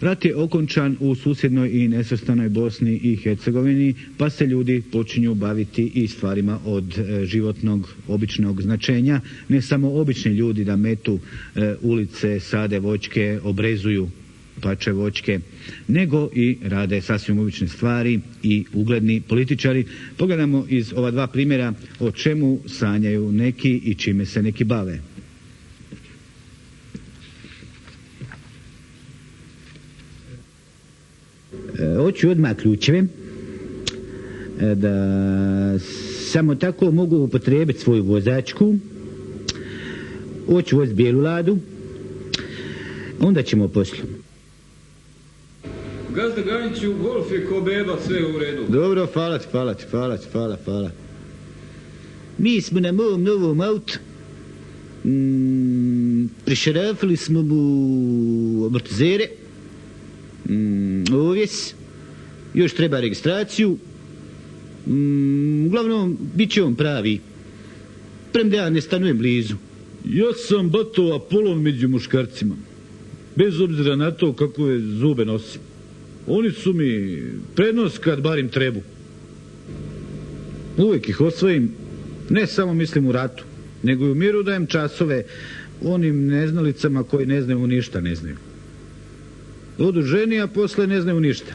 Rat je okončan u susjednoj i nesvrstanoj Bosni i Hercegovini, pa se ljudi počinju baviti i stvarima od životnog, običnog značenja. Ne samo obični ljudi da metu ulice, sade voćke, obrezuju pače voćke, nego i rade sasvim obične stvari i ugledni političari. Pogledamo iz ova dva primjera o čemu sanjaju neki i čime se neki bave. Hoću odmah ključeve, da samo tako mogu upotrijebiti svoju vozačku. Hoću voziti bijelu Ladu, onda ćemo poslije. Gazda Ganiću, golf je ko beba, sve u redu. Dobro, hvala. Mi smo na mom novom autu. Prišarafili smo mu amortizere, ovjes, još treba registraciju. Uglavnom, bit će on pravi. Premda ja ne stanujem blizu. Ja sam bato Apolon među muškarcima. Bez obzira na to kakve zube nosim. Oni su mi prednost kad barim trebu. Uvijek ih osvojim, ne samo mislim u ratu, nego i u miru dajem časove onim neznalicama koji ne znaju ništa. Odu ženi, a posle ne znaju ništa.